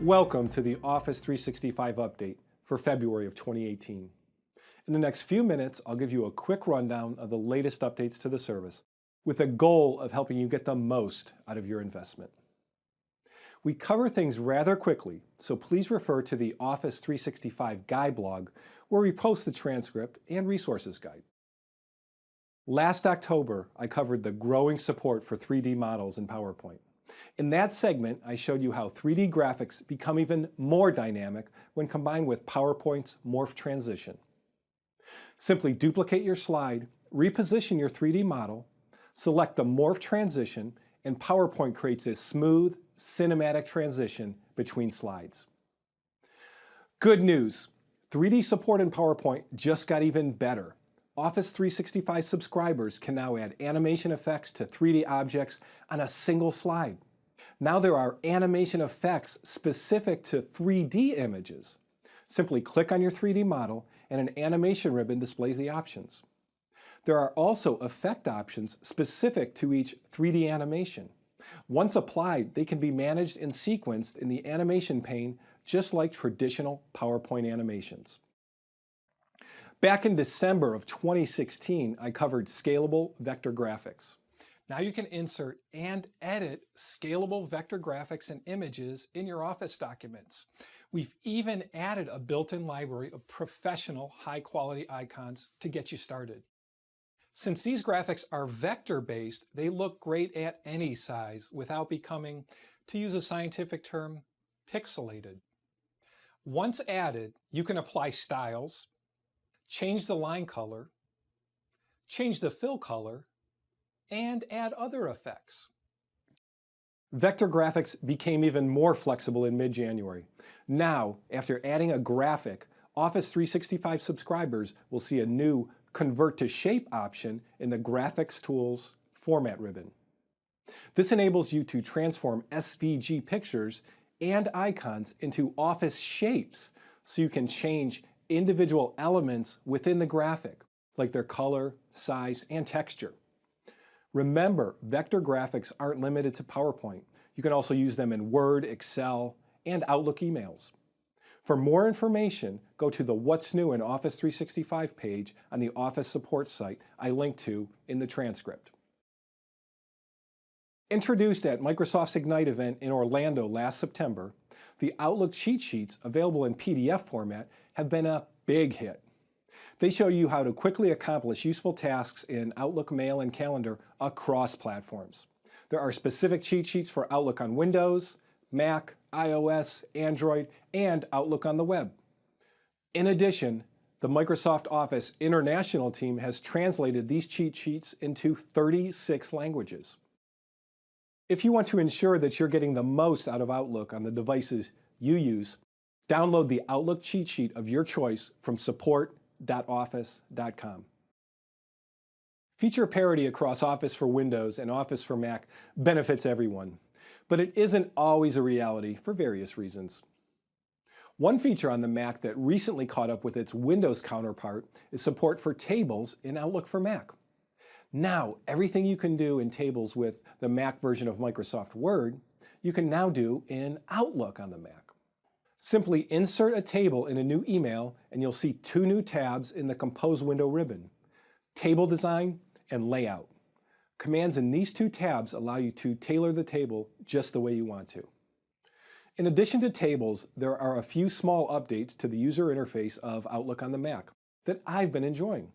Welcome to the Office 365 update for February of 2018. In the next few minutes, I'll give you a quick rundown of the latest updates to the service with the goal of helping you get the most out of your investment. We cover things rather quickly, so please refer to the Office 365 Guide blog where we post the transcript and resources guide. Last October, I covered the growing support for 3D models in PowerPoint. In that segment, I showed you how 3D graphics become even more dynamic when combined with PowerPoint's morph transition. Simply duplicate your slide, reposition your 3D model, select the morph transition, and PowerPoint creates a smooth, cinematic transition between slides. Good news! 3D support in PowerPoint just got even better. Office 365 subscribers can now add animation effects to 3D objects on a single slide. Now there are animation effects specific to 3D images. Simply click on your 3D model and an animation ribbon displays the options. There are also effect options specific to each 3D animation. Once applied, they can be managed and sequenced in the animation pane just like traditional PowerPoint animations. Back in December of 2016, I covered scalable vector graphics. Now you can insert and edit scalable vector graphics and images in your Office documents. We've even added a built-in library of professional, high-quality icons to get you started. Since these graphics are vector-based, they look great at any size without becoming, to use a scientific term, pixelated. Once added, you can apply styles, change the line color, change the fill color, and add other effects. Vector graphics became even more flexible in mid-January. Now, after adding a graphic, Office 365 subscribers will see a new Convert to Shape option in the Graphics Tools Format ribbon. This enables you to transform SVG pictures and icons into Office shapes so you can change individual elements within the graphic, like their color, size, and texture. Remember, vector graphics aren't limited to PowerPoint. You can also use them in Word, Excel, and Outlook emails. For more information, go to the What's New in Office 365 page on the Office support site I linked to in the transcript. Introduced at Microsoft's Ignite event in Orlando last September, the Outlook cheat sheets available in PDF format have been a big hit. They show you how to quickly accomplish useful tasks in Outlook Mail and Calendar across platforms. There are specific cheat sheets for Outlook on Windows, Mac, iOS, Android, and Outlook on the web. In addition, the Microsoft Office International team has translated these cheat sheets into 36 languages. If you want to ensure that you're getting the most out of Outlook on the devices you use, download the Outlook cheat sheet of your choice from support.office.com. Feature parity across Office for Windows and Office for Mac benefits everyone, but it isn't always a reality for various reasons. One feature on the Mac that recently caught up with its Windows counterpart is support for tables in Outlook for Mac. Now, everything you can do in tables with the Mac version of Microsoft Word, you can now do in Outlook on the Mac. Simply insert a table in a new email and you'll see two new tabs in the Compose window ribbon: Table Design and Layout. Commands in these two tabs allow you to tailor the table just the way you want to. In addition to tables, there are a few small updates to the user interface of Outlook on the Mac that I've been enjoying.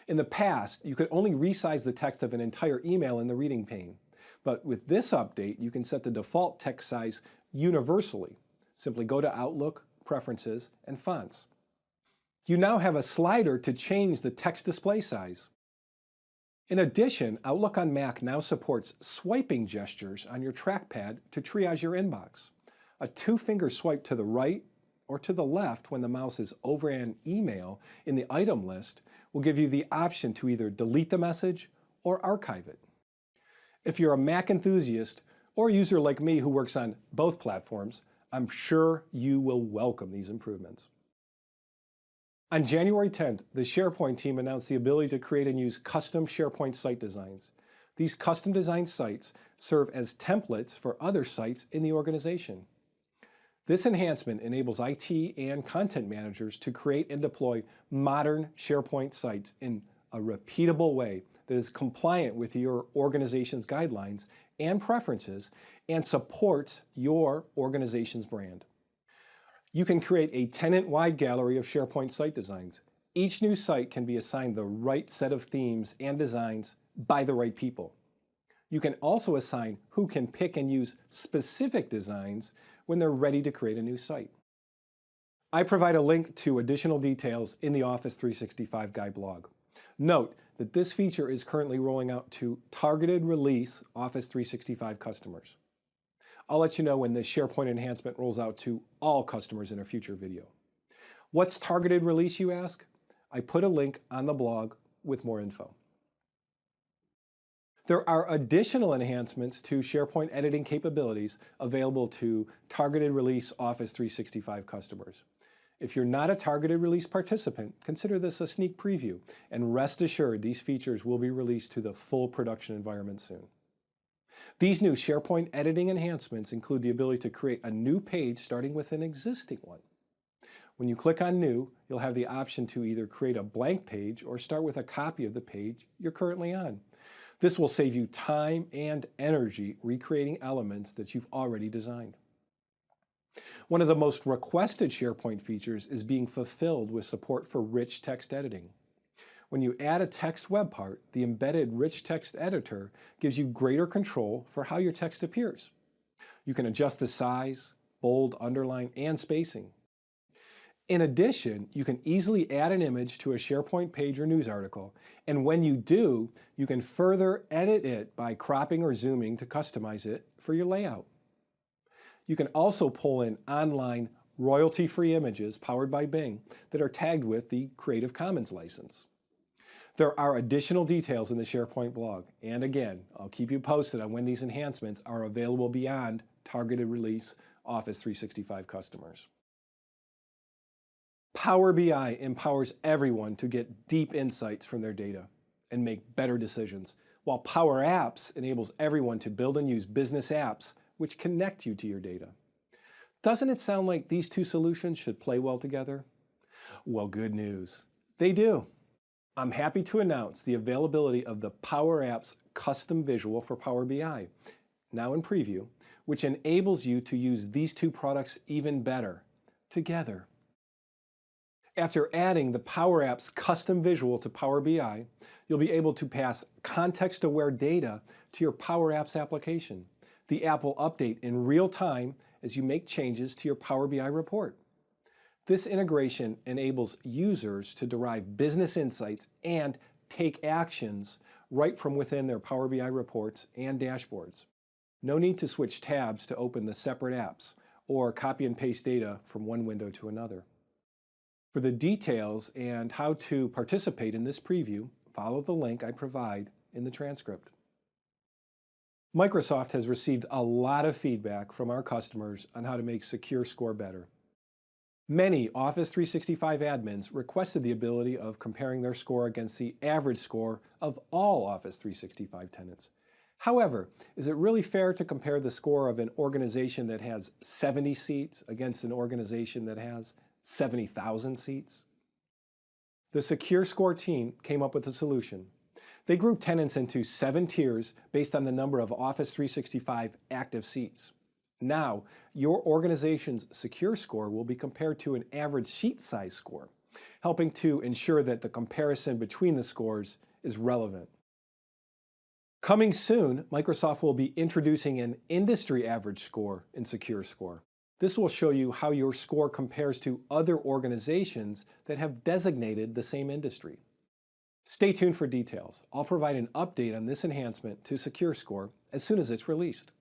In the past, you could only resize the text of an entire email in the reading pane, but with this update, you can set the default text size universally. Simply go to Outlook, Preferences, and Fonts. You now have a slider to change the text display size. In addition, Outlook on Mac now supports swiping gestures on your trackpad to triage your inbox. A two-finger swipe to the right or to the left when the mouse is over an email in the item list will give you the option to either delete the message or archive it. If you're a Mac enthusiast or a user like me who works on both platforms, I'm sure you will welcome these improvements. On January 10th, the SharePoint team announced the ability to create and use custom SharePoint site designs. These custom designed sites serve as templates for other sites in the organization. This enhancement enables IT and content managers to create and deploy modern SharePoint sites in a repeatable way that is compliant with your organization's guidelines and preferences and supports your organization's brand. You can create a tenant-wide gallery of SharePoint site designs. Each new site can be assigned the right set of themes and designs by the right people. You can also assign who can pick and use specific designs when they're ready to create a new site. I provide a link to additional details in the Office 365 Guide blog. Note that this feature is currently rolling out to targeted release Office 365 customers. I'll let you know when this SharePoint enhancement rolls out to all customers in a future video. What's targeted release, you ask? I put a link on the blog with more info. There are additional enhancements to SharePoint editing capabilities available to targeted release Office 365 customers. If you're not a targeted release participant, consider this a sneak preview, and rest assured these features will be released to the full production environment soon. These new SharePoint editing enhancements include the ability to create a new page starting with an existing one. When you click on New, you'll have the option to either create a blank page or start with a copy of the page you're currently on. This will save you time and energy recreating elements that you've already designed. One of the most requested SharePoint features is being fulfilled with support for rich text editing. When you add a text web part, the embedded rich text editor gives you greater control for how your text appears. You can adjust the size, bold, underline, and spacing. In addition, you can easily add an image to a SharePoint page or news article, and when you do, you can further edit it by cropping or zooming to customize it for your layout. You can also pull in online royalty-free images powered by Bing that are tagged with the Creative Commons license. There are additional details in the SharePoint blog, and again, I'll keep you posted on when these enhancements are available beyond targeted release Office 365 customers. Power BI empowers everyone to get deep insights from their data and make better decisions, while Power Apps enables everyone to build and use business apps which connect you to your data. Doesn't it sound like these two solutions should play well together? Well, good news. They do. I'm happy to announce the availability of the Power Apps custom visual for Power BI, now in preview, which enables you to use these two products even better together. After adding the Power Apps custom visual to Power BI, you'll be able to pass context-aware data to your Power Apps application. The app will update in real time as you make changes to your Power BI report. This integration enables users to derive business insights and take actions right from within their Power BI reports and dashboards. No need to switch tabs to open the separate apps or copy and paste data from one window to another. For the details and how to participate in this preview, follow the link I provide in the transcript. Microsoft has received a lot of feedback from our customers on how to make Secure Score better. Many Office 365 admins requested the ability of comparing their score against the average score of all Office 365 tenants. However, is it really fair to compare the score of an organization that has 70 seats against an organization that has 70,000 seats? The Secure Score team came up with a solution. They grouped tenants into 7 tiers based on the number of Office 365 active seats. Now, your organization's Secure Score will be compared to an average seat size score, helping to ensure that the comparison between the scores is relevant. Coming soon, Microsoft will be introducing an industry average score in Secure Score. This will show you how your score compares to other organizations that have designated the same industry. Stay tuned for details. I'll provide an update on this enhancement to Secure Score as soon as it's released.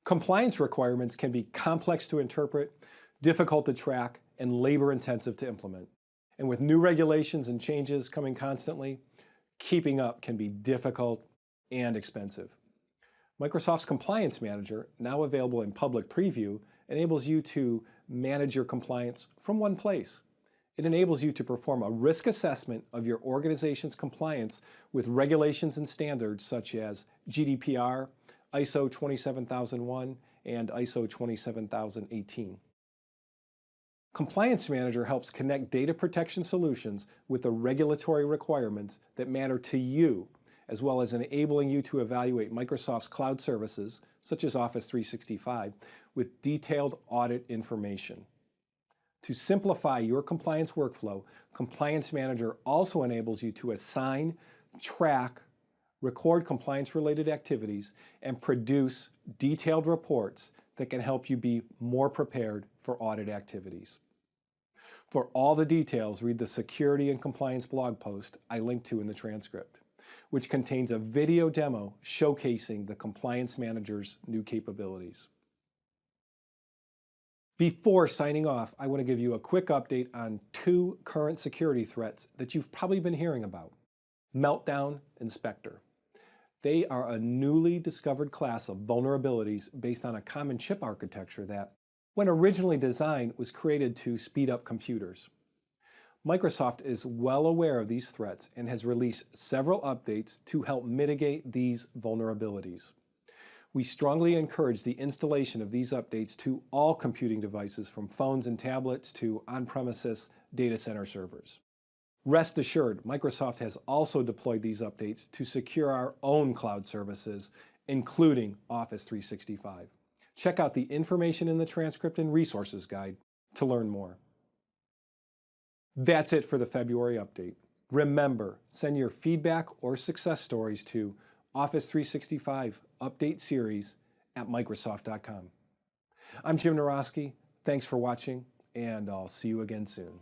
Compliance requirements can be complex to interpret, difficult to track, and labor-intensive to implement. And with new regulations and changes coming constantly, keeping up can be difficult and expensive. Microsoft's Compliance Manager, now available in public preview, enables you to manage your compliance from one place. It enables you to perform a risk assessment of your organization's compliance with regulations and standards such as GDPR, ISO 27001, and ISO 27018. Compliance Manager helps connect data protection solutions with the regulatory requirements that matter to you, as well as enabling you to evaluate Microsoft's cloud services, such as Office 365, with detailed audit information. To simplify your compliance workflow, Compliance Manager also enables you to assign, track, record compliance-related activities, and produce detailed reports that can help you be more prepared for audit activities. For all the details, read the Security and Compliance blog post I linked to in the transcript, which contains a video demo showcasing the Compliance Manager's new capabilities. Before signing off, I want to give you a quick update on two current security threats that you've probably been hearing about: Meltdown and Spectre. They are a newly discovered class of vulnerabilities based on a common chip architecture that, when originally designed, was created to speed up computers. Microsoft is well aware of these threats and has released several updates to help mitigate these vulnerabilities. We strongly encourage the installation of these updates to all computing devices, from phones and tablets to on-premises data center servers. Rest assured, Microsoft has also deployed these updates to secure our own cloud services, including Office 365. Check out the information in the transcript and resources guide to learn more. That's it for the February update. Remember, send your feedback or success stories to Office 365 Update Series at Microsoft.com. I'm Jim Naroski. Thanks for watching, and I'll see you again soon.